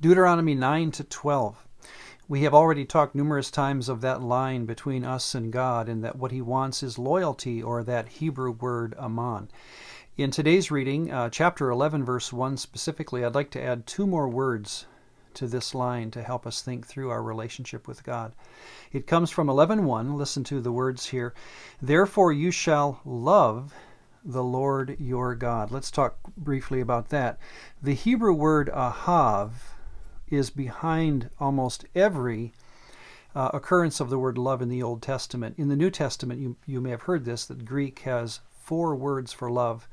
Deuteronomy 9 to 12. We have already talked numerous times of that line between us and God, and that what he wants is loyalty, or that Hebrew word aman. In today's reading, chapter 11, verse 1 specifically, I'd like to add two more words to this line to help us think through our relationship with God. It comes from 11:1. Listen to the words here. Therefore you shall love the Lord your God. Let's talk briefly about that. The Hebrew word ahav is behind almost every occurrence of the word love in the Old Testament. In the New Testament, you may have heard this, that Greek has 4 words for love.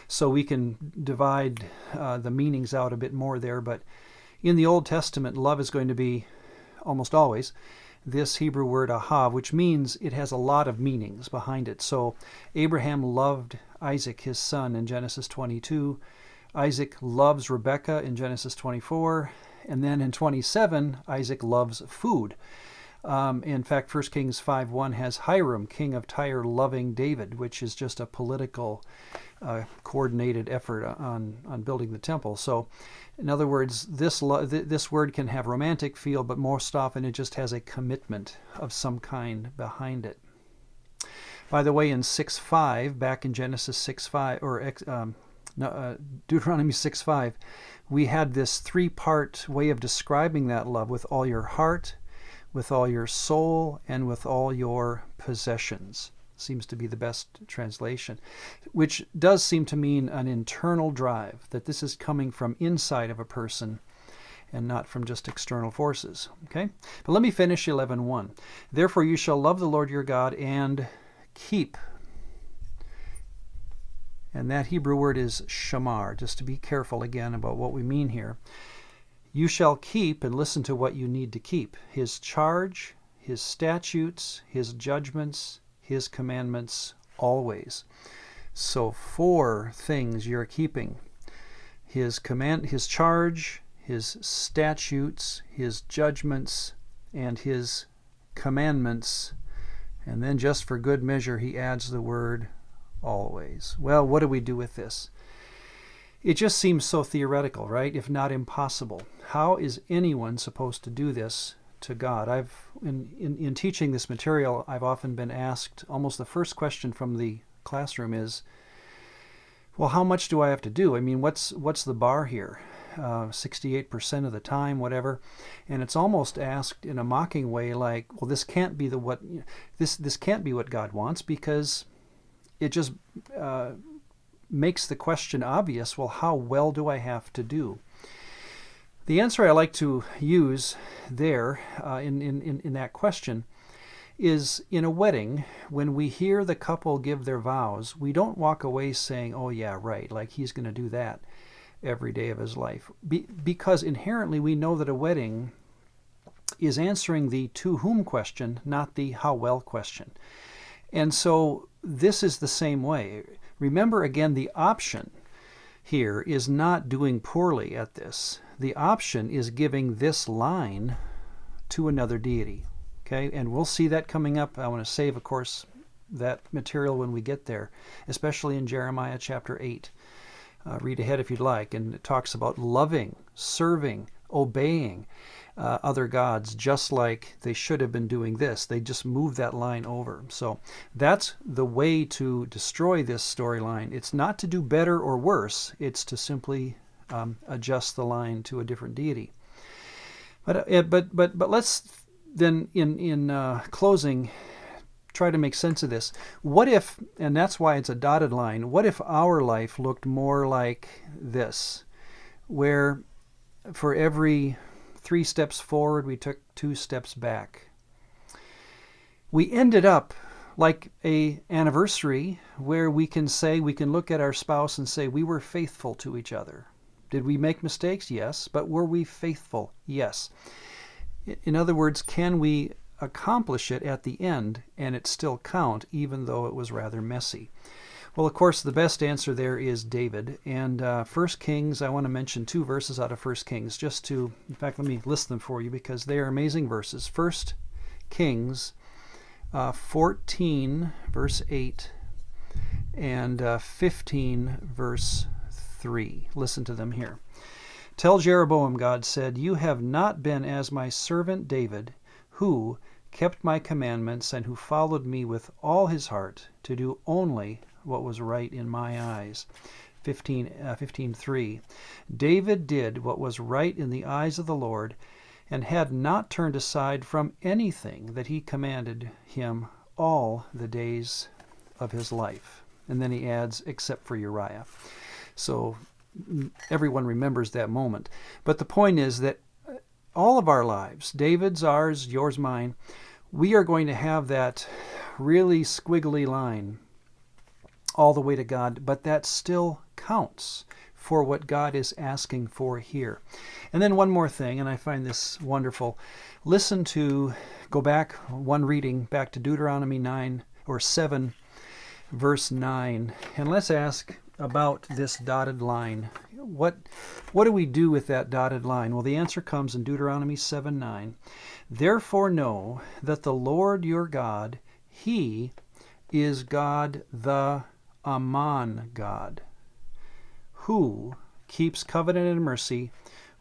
So we can divide the meanings out a bit more there. But in the Old Testament, love is going to be almost always this Hebrew word ahav, which means it has a lot of meanings behind it. So Abraham loved Isaac, his son, in Genesis 22. Isaac loves Rebekah in Genesis 24. And then in 27, Isaac loves food. In fact, 1 Kings 5:1 has Hiram, king of Tyre, loving David, which is just a political coordinated effort on building the temple. So, in other words, this word can have romantic feel, but most often it just has a commitment of some kind behind it. By the way, in 6:5, back in Genesis 6:5, or Deuteronomy 6:5, we had this 3-part way of describing that love: with all your heart, with all your soul, and with all your possessions. Seems to be the best translation, which does seem to mean an internal drive, that this is coming from inside of a person and not from just external forces. Okay? But let me finish 11:1. Therefore you shall love the Lord your God and keep. And that Hebrew word is shamar, just to be careful again about what we mean here. You shall keep, and listen to what you need to keep: his charge, his statutes, his judgments, his commandments always. So 4 things you're keeping: his charge, his statutes, his judgments, and his commandments. And then just for good measure, he adds the word always. Well, what do we do with this? It just seems so theoretical, right? If not impossible. How is anyone supposed to do this to God? In teaching this material, I've often been asked, almost the first question from the classroom is, well, how much do I have to do? I mean, what's the bar here? 68% of the time, whatever. And it's almost asked in a mocking way, like, well, this can't be this can't be what God wants, because it just makes the question obvious. Well, how well do I have to do? The answer I like to use there in that question is, in a wedding, when we hear the couple give their vows, we don't walk away saying, oh yeah, right, like he's going to do that every day of his life. Because inherently we know that a wedding is answering the to whom question, not the how well question. And so this is the same way. Remember, again, the option here is not doing poorly at this. The option is giving this line to another deity. Okay, and we'll see that coming up. I want to save, of course, that material when we get there, especially in Jeremiah chapter 8. Read ahead if you'd like, and it talks about loving, serving, obeying other gods, just like they should have been doing this. They just moved that line over. So that's the way to destroy this storyline. It's not to do better or worse. It's to simply adjust the line to a different deity. But let's then, in closing, try to make sense of this. What if, and that's why it's a dotted line, what if our life looked more like this, where for every 3 steps forward, we took 2 steps back? We ended up like a anniversary where we can look at our spouse and say, we were faithful to each other. Did we make mistakes? Yes. But were we faithful? Yes. In other words, can we accomplish it at the end and it still count, even though it was rather messy? Well, of course, the best answer there is David. And 1 Kings, I want to mention 2 verses out of 1 Kings, in fact, let me list them for you because they are amazing verses. 1 Kings 14, verse 8, and 15, verse 3. Listen to them here. Tell Jeroboam, God said, you have not been as my servant David, who kept my commandments and who followed me with all his heart to do only what was right in my eyes. 15:3. David did what was right in the eyes of the Lord, and had not turned aside from anything that he commanded him all the days of his life. And then he adds, except for Uriah. So everyone remembers that moment. But the point is that all of our lives, David's, ours, yours, mine, we are going to have that really squiggly line all the way to God, but that still counts for what God is asking for here. And then one more thing, and I find this wonderful. Go back one reading, back to Deuteronomy 7, verse 9, and let's ask about this dotted line. What do we do with that dotted line? Well, the answer comes in Deuteronomy 7:9. Therefore know that the Lord your God, He is God, the Aman God, who keeps covenant and mercy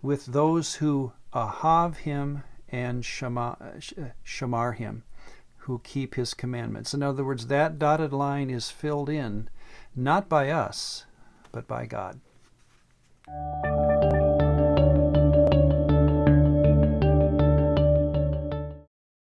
with those who ahav him and shamar him, who keep his commandments. In other words, that dotted line is filled in not by us, but by God.